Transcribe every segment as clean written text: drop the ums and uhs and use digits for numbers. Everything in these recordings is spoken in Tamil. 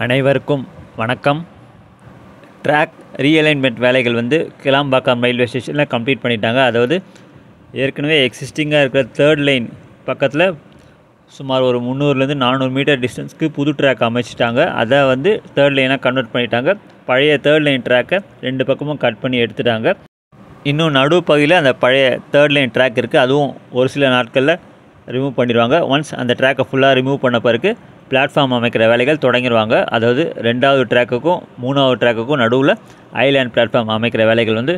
அனைவருக்கும் வணக்கம். ட்ராக் ரீஅலைன்மெண்ட் வேலைகள் கிளாம்பாக்கம் ரயில்வே ஸ்டேஷனில் கம்ப்ளீட் பண்ணிட்டாங்க. அதாவது ஏற்கனவே எக்ஸிஸ்டிங்காக இருக்கிற தேர்ட் லைன் பக்கத்தில் சுமார் ஒரு 300-400 மீட்டர் டிஸ்டன்ஸ்க்கு புது ட்ராக் அமைச்சிட்டாங்க. அதை தேர்ட் லைனாக கன்வெர்ட் பண்ணிட்டாங்க. பழைய தேர்ட் லைன் ட்ராக்கை 2 பக்கமும் கட் பண்ணி எடுத்துட்டாங்க. இன்னும் நடுப்பகுதியில் அந்த பழைய தேர்ட் லைன் ட்ராக் இருக்குது. அதுவும் ஒரு சில நாட்களில் ரிமூவ் பண்ணிடுவாங்க. ஒன்ஸ் அந்த ட்ராக்கை ஃபுல்லாக ரிமூவ் பண்ண பிறகு பிளாட்ஃபார்ம் அமைக்கிற வேலைகள் தொடங்கிடுவாங்க. அதாவது 2வது ட்ராக்குக்கும் 3வது ட்ராக்குக்கும் நடுவில் ஐலேண்ட் பிளாட்ஃபார்ம் அமைக்கிற வேலைகள்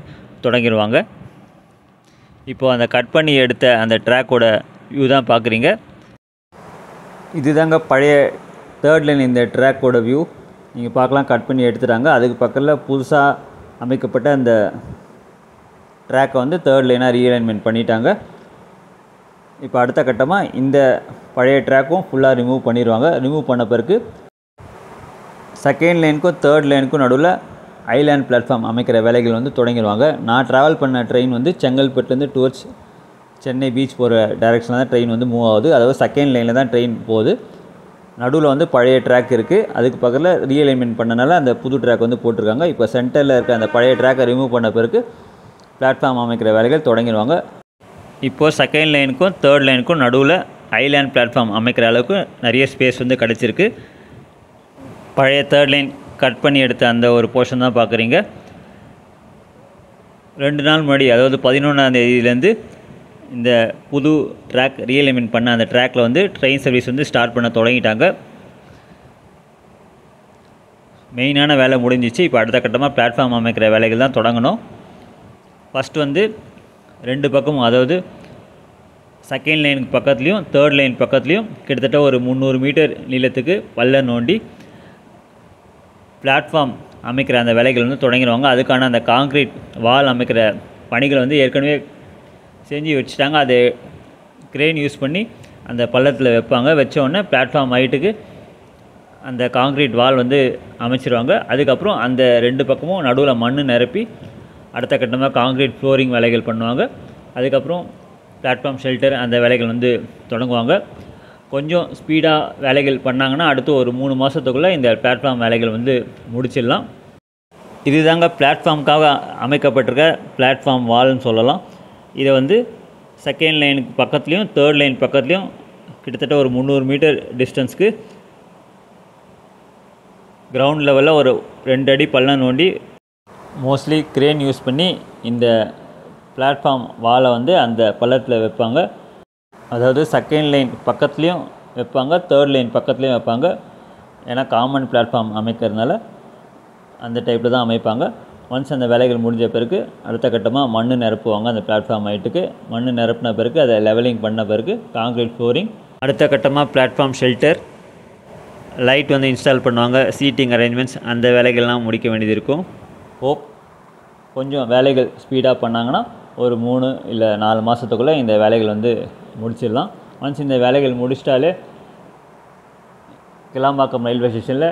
தொடங்கிடுவாங்க. இப்போது அந்த கட் பண்ணி எடுத்த அந்த ட்ராக்கோட வியூ தான் பார்க்குறீங்க. இதுதாங்க பழைய தேர்ட் லைன் இந்த ட்ராக்கோட வியூ. நீங்கள் பார்க்கலாம், கட் பண்ணி எடுத்துட்டாங்க. அதுக்கு பக்கத்தில் புதுசாக அமைக்கப்பட்ட அந்த ட்ராக்கை தேர்ட் லைனாக ரீஅலைன்மெண்ட் பண்ணிட்டாங்க. இப்போ அடுத்த கட்டமாக இந்த பழைய ட்ராக்கும் ஃபுல்லாக ரிமூவ் பண்ணிடுவாங்க. ரிமூவ் பண்ண பிறகு செகண்ட் லைனுக்கும் தேர்ட் லைனுக்கும் நடுவில் ஐலேண்ட் பிளாட்ஃபார்ம் அமைக்கிற வேலைகள் தொடங்கிடுவாங்க. நான் ட்ராவல் பண்ண ட்ரெயின் செங்கல்பட்டுலேருந்து டுவர்ட்ஸ் சென்னை பீச் போகிற டைரெக்ஷனில் தான் ட்ரெயின் மூவ் ஆகுது. அதாவது செகண்ட் லைனில் தான் ட்ரெயின் போகுது. நடுவில் பழைய ட்ராக் இருக்குது. அதுக்கு பக்கத்தில் ரீஅலைன்மெண்ட் பண்ணனால அந்த புது ட்ராக் போட்டிருக்காங்க. இப்போ சென்டரில் இருக்க அந்த பழைய ட்ராக்கை ரிமூவ் பண்ண பிறகு பிளாட்ஃபார்ம் அமைக்கிற வேலைகள் தொடங்கிடுவாங்க. இப்போது செகண்ட் லைனுக்கும் தேர்ட் லைனுக்கும் நடுவில் ஐலேண்ட் பிளாட்ஃபார்ம் அமைக்கிற அளவுக்கு நிறைய ஸ்பேஸ் கிடச்சிருக்கு. பழைய தேர்ட் லைன் கட் பண்ணி எடுத்த அந்த ஒரு போர்ஷன் தான் பார்க்குறீங்க. 2 நாள் முன்னாடி, அதாவது 11ஆம் தேதியிலேருந்து இந்த புது ட்ராக் ரீஅலைன்மெண்ட் பண்ண அந்த ட்ராக்கில் ட்ரெயின் சர்வீஸ் ஸ்டார்ட் பண்ண தொடங்கிட்டாங்க. மெயினான வேலை முடிஞ்சிச்சு. இப்போ அடுத்த கட்டமாக பிளாட்ஃபார்ம் அமைக்கிற வேலைகள் தான் தொடங்கணும். ஃபஸ்ட்டு 2 பக்கமும், அதாவது செகண்ட் லைனுக்கு பக்கத்துலேயும் தேர்ட் லைன் பக்கத்துலேயும் கிட்டத்தட்ட ஒரு 300 மீட்டர் நீளத்துக்கு பள்ளம் நோண்டி பிளாட்ஃபார்ம் அமைக்கிற அந்த வேலைகள் தொடங்கிடுவாங்க. அதுக்கான அந்த காங்க்ரீட் வால் அமைக்கிற பணிகள் ஏற்கனவே செஞ்சு வச்சுட்டாங்க. அது கிரெயின் யூஸ் பண்ணி அந்த பள்ளத்தில் வைப்பாங்க. வச்சோடனே பிளாட்ஃபார்ம் ஹைட்டுக்கு அந்த காங்க்ரீட் வால் அமைச்சிருவாங்க. அதுக்கப்புறம் அந்த 2 பக்கமும் நடுவில் மண் நிரப்பி அடுத்த கட்டமாக காங்க்ரீட் ஃப்ளோரிங் வேலைகள் பண்ணுவாங்க. அதுக்கப்புறம் பிளாட்ஃபார்ம் ஷெல்டர் அந்த வேலைகள் தொடங்குவாங்க. கொஞ்சம் ஸ்பீடாக வேலைகள் பண்ணாங்கன்னா அடுத்து ஒரு 3 மாதத்துக்குள்ளே இந்த பிளாட்ஃபார்ம் வேலைகள் முடிச்சிடலாம். இதுதாங்க பிளாட்ஃபார்முக்காக அமைக்கப்பட்டிருக்க பிளாட்ஃபார்ம் வால்னு சொல்லலாம். இதை செகண்ட் லைனுக்கு பக்கத்துலேயும் தேர்ட் லைன் பக்கத்துலேயும் கிட்டத்தட்ட ஒரு 300 மீட்டர் டிஸ்டன்ஸ்க்கு கிரவுண்ட் லெவலில் ஒரு 2 அடி பள்ளம் நோண்டி மோஸ்ட்லி கிரேன் யூஸ் பண்ணி இந்த பிளாட்ஃபார்ம் வாலை அந்த பள்ளத்தில் வைப்பாங்க. அதாவது செகண்ட் லைன் பக்கத்துலேயும் வைப்பாங்க, தேர்ட் லைன் பக்கத்துலேயும் வைப்பாங்க. ஏன்னா காமன் பிளாட்ஃபார்ம் அமைக்கிறதுனால அந்த டைப்பில் தான் அமைப்பாங்க. ஒன்ஸ் அந்த வேலைகள் முடிஞ்ச பிறகு அடுத்த கட்டமாக மண் நிரப்புவாங்க. அந்த பிளாட்ஃபார்ம் ஹைட்டுக்கு மண் நிரப்பின பிறகு அதை லெவலிங் பண்ண பிறகு காங்க்ரீட் ஃப்ளோரிங், அடுத்த கட்டமாக பிளாட்ஃபார்ம் ஷெல்டர், லைட் இன்ஸ்டால் பண்ணுவாங்க, சீட்டிங் அரேஞ்ச்மெண்ட்ஸ், அந்த வேலைகள்லாம் முடிக்க வேண்டியது இருக்கும். கொஞ்சம் வேலைகள் ஸ்பீடாக பண்ணாங்கன்னா ஒரு 3 இல்லை 4 மாதத்துக்குள்ளே இந்த வேலைகள் முடிச்சிடலாம். ஒன்ஸ் இந்த வேலைகள் முடிச்சிட்டாலே கிளாம்பாக்கம் ரயில்வே ஸ்டேஷனில்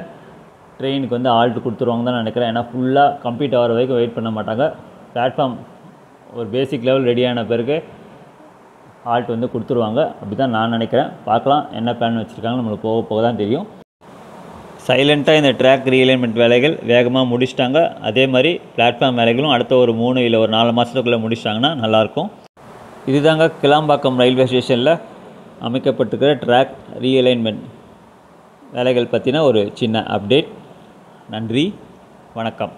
ட்ரெயினுக்கு ஆல்ட்டு கொடுத்துருவாங்க தான் நினைக்கிறேன். ஏன்னா ஃபுல்லாக கம்ப்ளீட் ஆகிற வரைக்கும் வெயிட் பண்ண மாட்டாங்க. பிளாட்ஃபார்ம் ஒரு பேசிக் லெவல் ரெடியான பிறகு ஆல்ட் கொடுத்துருவாங்க. அப்படி தான் நான் நினைக்கிறேன். பார்க்கலாம் என்ன பிளான் வச்சுருக்காங்க, நம்மளுக்கு போக போக தான் தெரியும். சைலண்ட்டாக இந்த ட்ராக் ரீஅலைன்மெண்ட் வேலைகள் வேகமாக முடிச்சிட்டாங்க. அதே மாதிரி பிளாட்ஃபார்ம் வேலைகளும் அடுத்த ஒரு 3 இல்லை ஒரு 4 மாதத்துக்குள்ளே முடிச்சிட்டாங்கன்னா நல்லாயிருக்கும். இதுதாங்க கிளாம்பாக்கம் ரயில்வே ஸ்டேஷனில் அமைக்கப்பட்டிருக்கிற ட்ராக் ரீஅலைன்மெண்ட் வேலைகள் பற்றின ஒரு சின்ன அப்டேட். நன்றி, வணக்கம்.